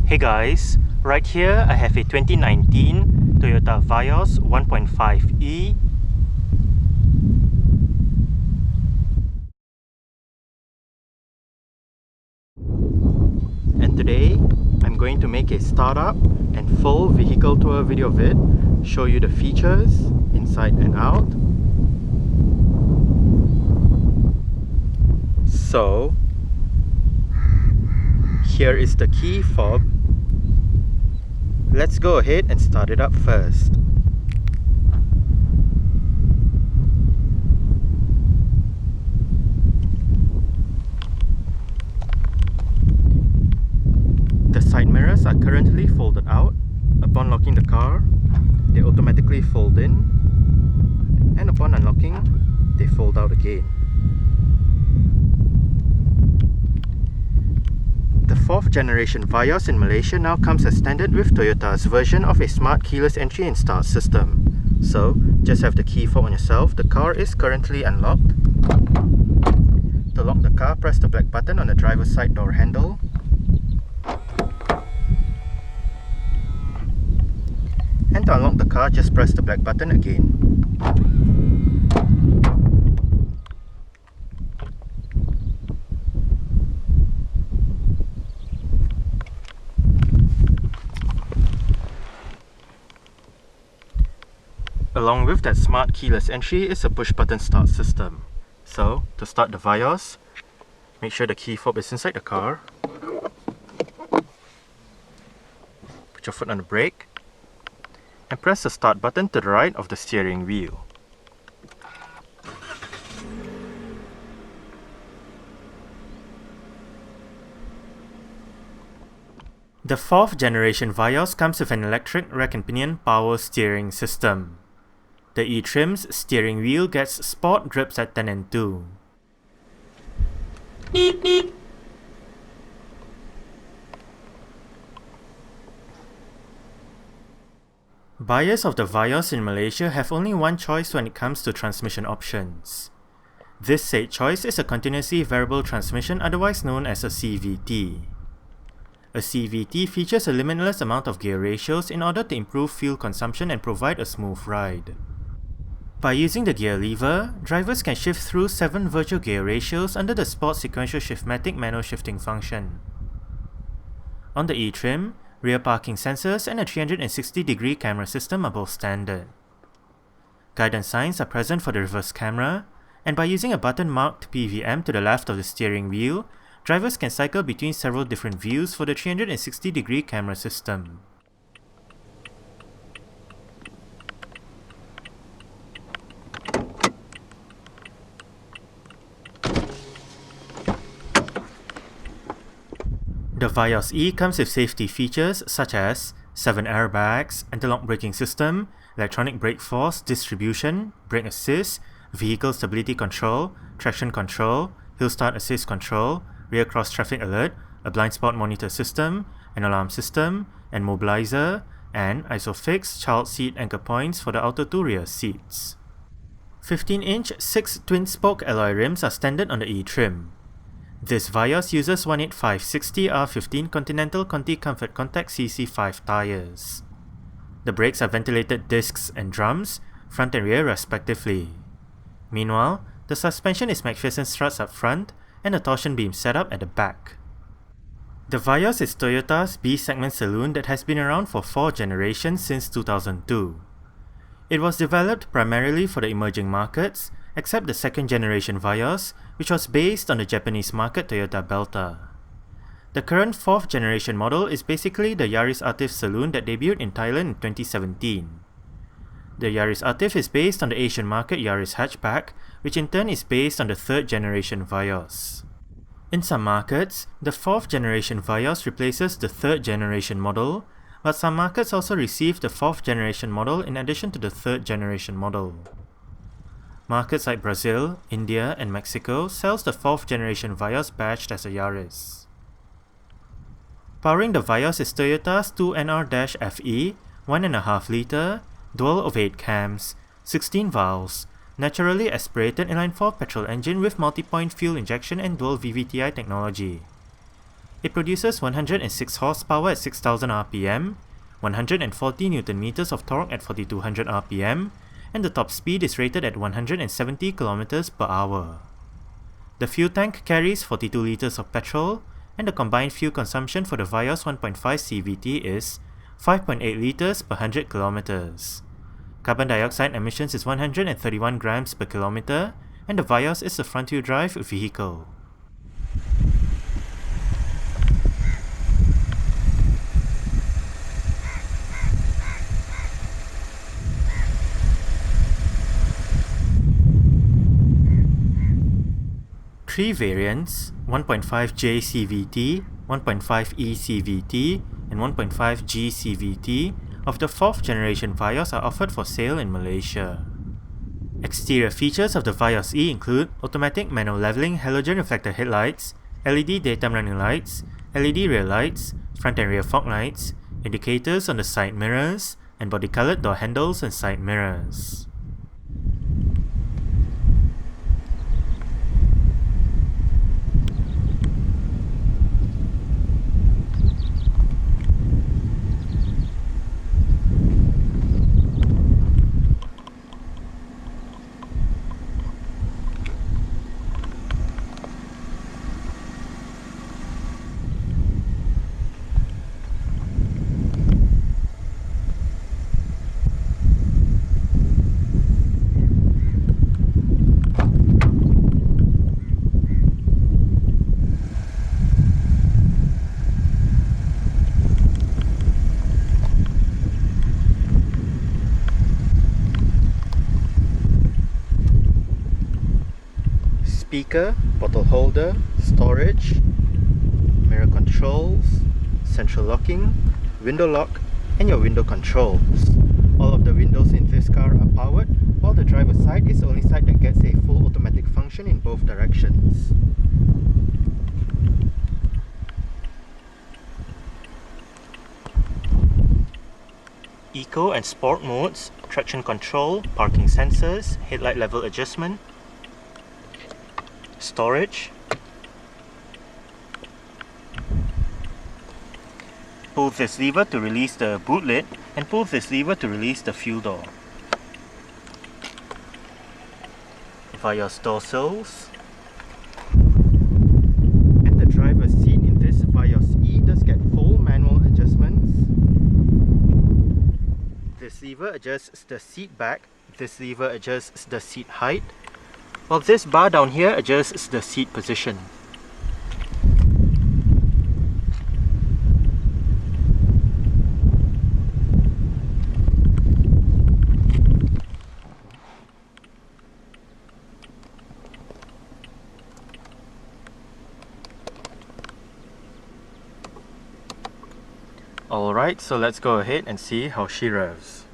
Hey guys, right here I have a 2019 Toyota Vios 1.5e. And today I'm going to make a startup and full vehicle tour video vid, show you the features inside and out. So here is the key fob. Let's go ahead and start it up first. The side mirrors are currently folded out. Upon locking the car, they automatically fold in, and upon unlocking, they fold out again. The 4th generation Vios in Malaysia now comes as standard with Toyota's version of a smart keyless entry and start system. So, just have the key fob on yourself. The car is currently unlocked. To lock the car, press the black button on the driver's side door handle. And to unlock the car, just press the black button again. Along with that smart keyless entry is a push button start system. So, to start the Vios, make sure the key fob is inside the car. Put your foot on the brake and press the start button to the right of the steering wheel. The 4th generation Vios comes with an electric rack and pinion power steering system. The E-trim's steering wheel gets sport grips at 10 and 2. Buyers of the Vios in Malaysia have only one choice when it comes to transmission options. This said choice is a continuously variable transmission, otherwise known as a CVT. A CVT features a limitless amount of gear ratios in order to improve fuel consumption and provide a smooth ride. By using the gear lever, drivers can shift through 7 virtual gear ratios under the Sport Sequential Shiftmatic manual shifting function. On the E-trim, rear parking sensors and a 360-degree camera system are both standard. Guidance signs are present for the reverse camera, and by using a button marked PVM to the left of the steering wheel, drivers can cycle between several different views for the 360-degree camera system. The Vios E comes with safety features such as 7 airbags, anti-lock braking system, electronic brake force distribution, brake assist, vehicle stability control, traction control, hill start assist control, rear cross traffic alert, a blind spot monitor system, an alarm system, and mobilizer, and ISOFIX child seat anchor points for the outer 2 rear seats. 15-inch 6 twin-spoke alloy rims are standard on the E-trim. This Vios uses 185/60R15 Continental Conti Comfort Contact CC5 tyres. The brakes are ventilated discs and drums, front and rear respectively. Meanwhile, the suspension is McPherson struts up front and a torsion beam setup at the back. The Vios is Toyota's B-segment saloon that has been around for 4 generations since 2002. It was developed primarily for the emerging markets, except the 2nd generation Vios, which was based on the Japanese market Toyota Belta. The current 4th generation model is basically the Yaris Atif saloon that debuted in Thailand in 2017. The Yaris Atif is based on the Asian market Yaris hatchback, which in turn is based on the 3rd generation Vios. In some markets, the 4th generation Vios replaces the 3rd generation model, but some markets also receive the 4th generation model in addition to the 3rd generation model. Markets like Brazil, India, and Mexico sells the 4th generation Vios badged as a Yaris. Powering the Vios is Toyota's 2NR-FE, 1.5 litre, dual ovate cams, 16 valves, naturally aspirated inline-4 petrol engine with multi-point fuel injection and dual VVTi technology. It produces 106 horsepower at 6000 rpm, 140 Nm of torque at 4200 rpm, and the top speed is rated at 170 km per hour. The fuel tank carries 42 litres of petrol, and the combined fuel consumption for the Vios 1.5 CVT is 5.8 litres per 100 km. Carbon dioxide emissions is 131 grams per kilometre, and the Vios is a front-wheel drive vehicle. Three variants, 1.5 J CVT, 1.5 E CVT, and 1.5 G CVT of the 4th generation Vios are offered for sale in Malaysia. Exterior features of the Vios E include automatic manual leveling halogen reflector headlights, LED daytime running lights, LED rear lights, front and rear fog lights, indicators on the side mirrors, and body-coloured door handles and side mirrors. Speaker, bottle holder, storage, mirror controls, central locking, window lock, and your window controls. All of the windows in this car are powered, while the driver's side is the only side that gets a full automatic function in both directions. Eco and Sport modes, traction control, parking sensors, headlight level adjustment, storage. Pull this lever to release the boot lid and pull this lever to release the fuel door. Vios door sills. And the driver's seat in this Vios E does get full manual adjustments. This lever adjusts the seat back, this lever adjusts the seat height, while this bar down here adjusts the seat position. Alright, so let's go ahead and see how she revs.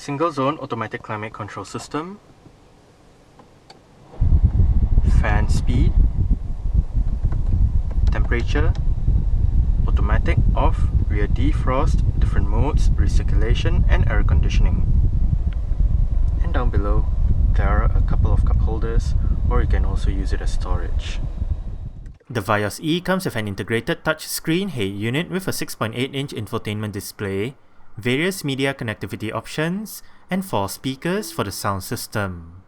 Single zone automatic climate control system, fan speed, temperature, automatic off, rear defrost, different modes, recirculation and air conditioning. And down below there are a couple of cup holders, or you can also use it as storage. The Vios E comes with an integrated touchscreen head unit with a 6.8-inch infotainment display, various media connectivity options, and 4 speakers for the sound system.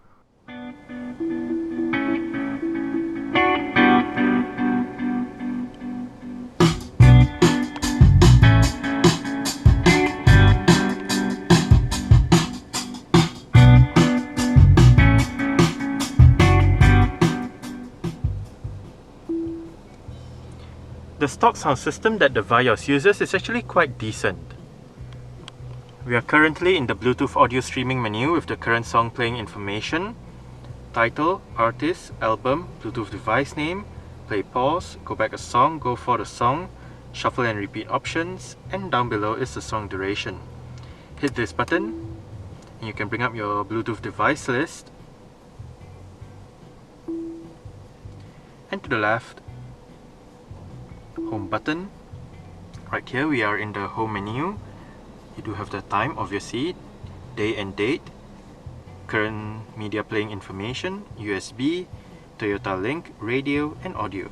The stock sound system that the Vios uses is actually quite decent. We are currently in the Bluetooth audio streaming menu with the current song playing information, title, artist, album, Bluetooth device name, play pause, go back a song, go for the song, shuffle and repeat options, and down below is the song duration. Hit this button and you can bring up your Bluetooth device list, and to the left, home button. Right here we are in the home menu. You do have the time of your seat, day and date, current media playing information, USB, Toyota link, radio and audio.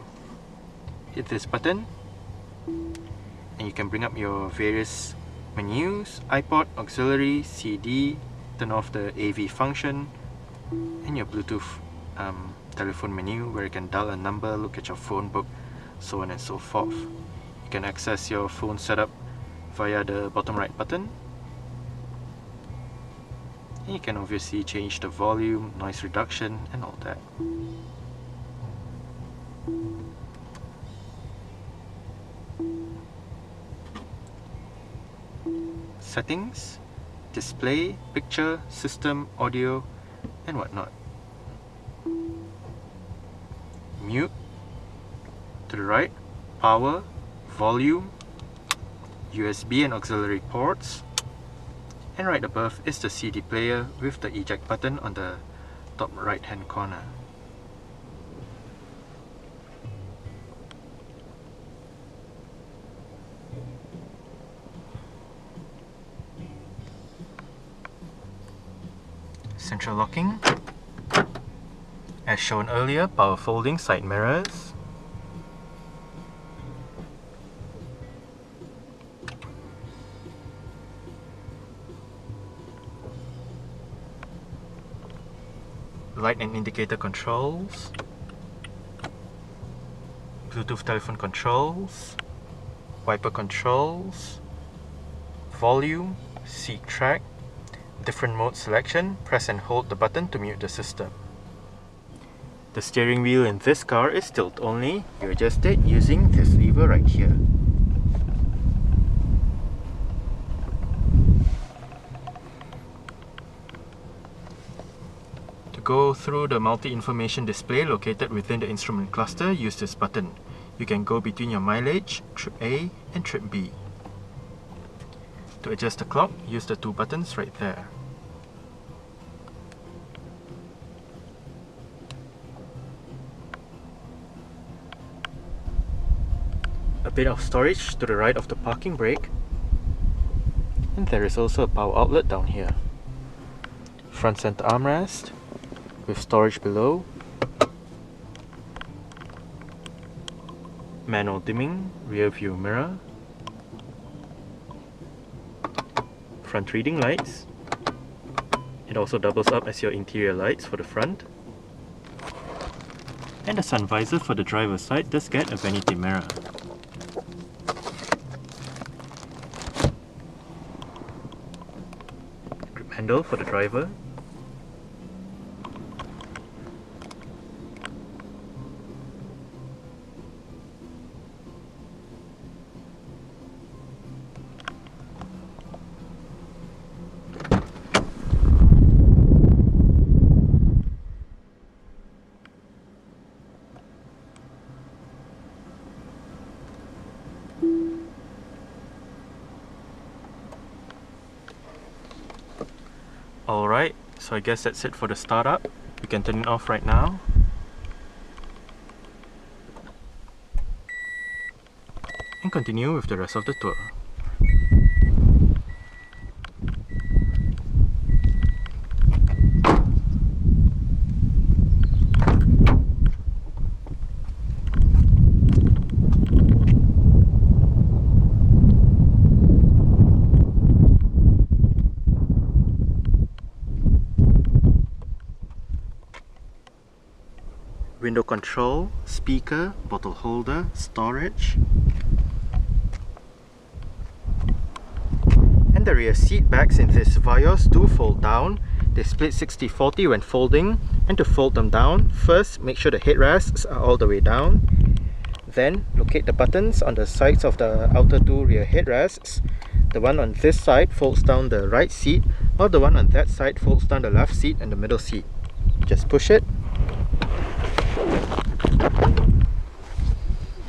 Hit this button and you can bring up your various menus, iPod, auxiliary, CD, turn off the AV function, and your Bluetooth telephone menu where you can dial a number, look at your phone book, so on and so forth. You can access your phone setup via the bottom right button. And you can obviously change the volume, noise reduction and all that. Settings, display, picture, system, audio and whatnot. Mute, to the right, power, volume, USB and auxiliary ports, and right above is the CD player with the eject button on the top right hand corner. Central locking, as shown earlier, power folding side mirrors, light and indicator controls, Bluetooth telephone controls, wiper controls, volume, seat track, different mode selection, press and hold the button to mute the system. The steering wheel in this car is tilt only, you adjust it using this lever right here. To go through the multi-information display located within the instrument cluster, use this button. You can go between your mileage, trip A and trip B. To adjust the clock, use the 2 buttons right there. A bit of storage to the right of the parking brake, and there is also a power outlet down here. Front center armrest with storage below, manual dimming, rear view mirror, front reading lights. It also doubles up as your interior lights for the front, and the sun visor for the driver's side does get a vanity mirror. Grip handle for the driver, Alright, so I guess that's it for the startup. We can turn it off right now. And continue with the rest of the tour. Window control, speaker, bottle holder, storage. And the rear seat backs in this Vios do fold down. They split 60-40 when folding, and to fold them down, first make sure the headrests are all the way down. Then locate the buttons on the sides of the outer two rear headrests. The one on this side folds down the right seat, while the one on that side folds down the left seat and the middle seat. Just push it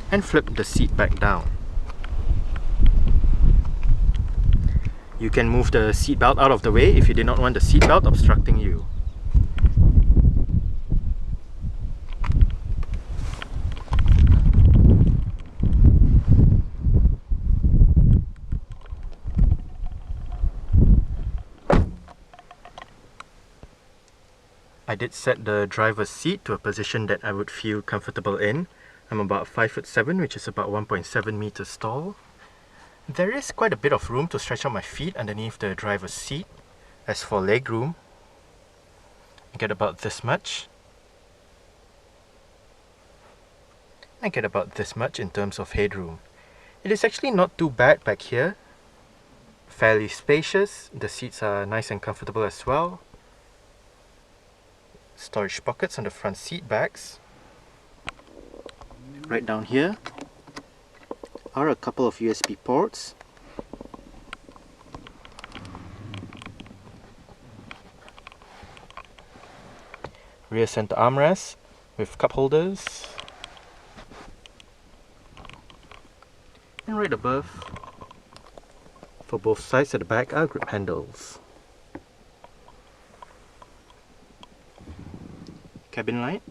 and flip the seat back down. You can move the seat belt out of the way if you did not want the seat belt obstructing you. I did set the driver's seat to a position that I would feel comfortable in. I'm about 5'7", which is about 1.7 meters tall. There is quite a bit of room to stretch out my feet underneath the driver's seat. As for legroom, I get about this much. I get about this much in terms of headroom. It is actually not too bad back here. Fairly spacious. The seats are nice and comfortable as well. Storage pockets on the front seat backs. Right down here are a couple of USB ports. Rear center armrest with cup holders. And right above, for both sides at the back, are grip handles. Cabin light.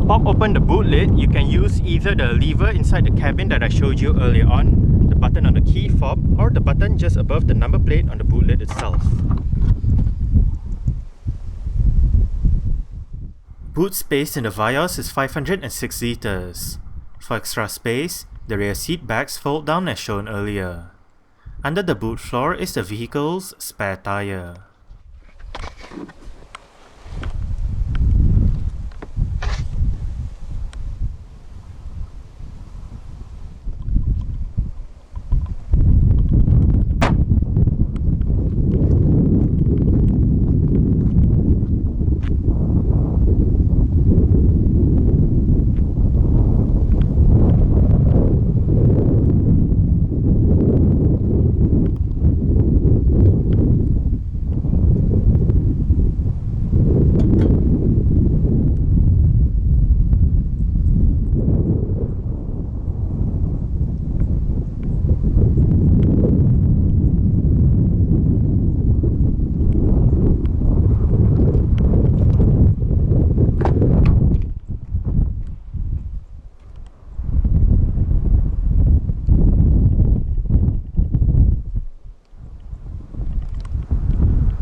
Pop open the boot lid, you can use either the lever inside the cabin that I showed you earlier on, the button on the key fob, or the button just above the number plate on the boot lid itself. Boot space in the Vios is 506 liters. For extra space, the rear seat backs fold down as shown earlier. Under the boot floor is the vehicle's spare tyre.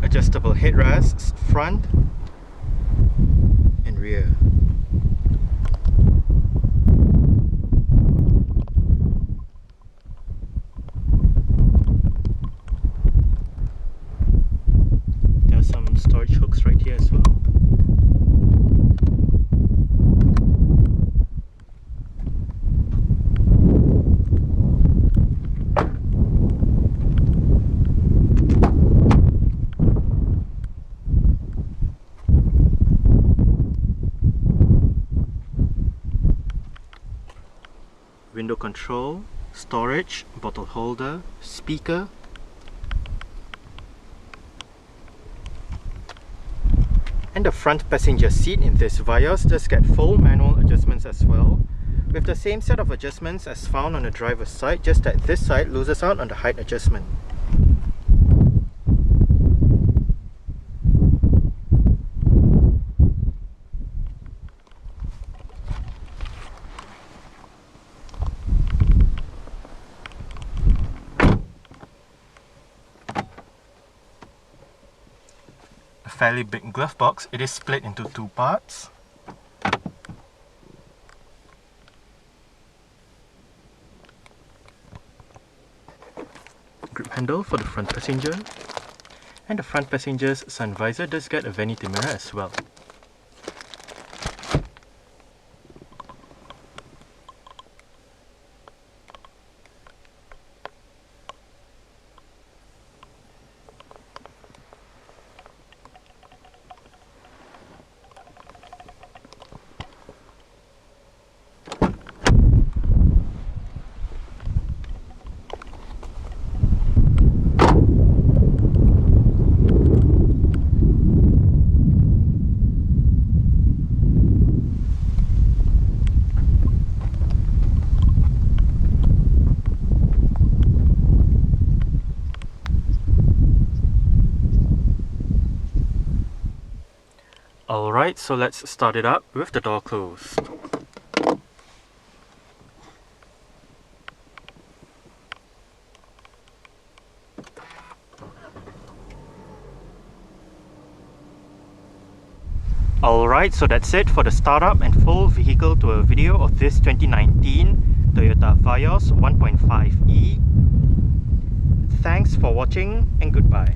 Adjustable headrests, front and rear. control, storage, bottle holder, speaker, and the front passenger seat in this Vios does get full manual adjustments as well, with the same set of adjustments as found on the driver's side, just that this side loses out on the height adjustment. A fairly big glove box. It is split into two parts. Grip handle for the front passenger, and the front passenger's sun visor does get a vanity mirror as well. Alright, so let's start it up with the door closed. Alright, so that's it for the startup and full vehicle tour video of this 2019 Toyota Vios 1.5e. Thanks for watching and goodbye.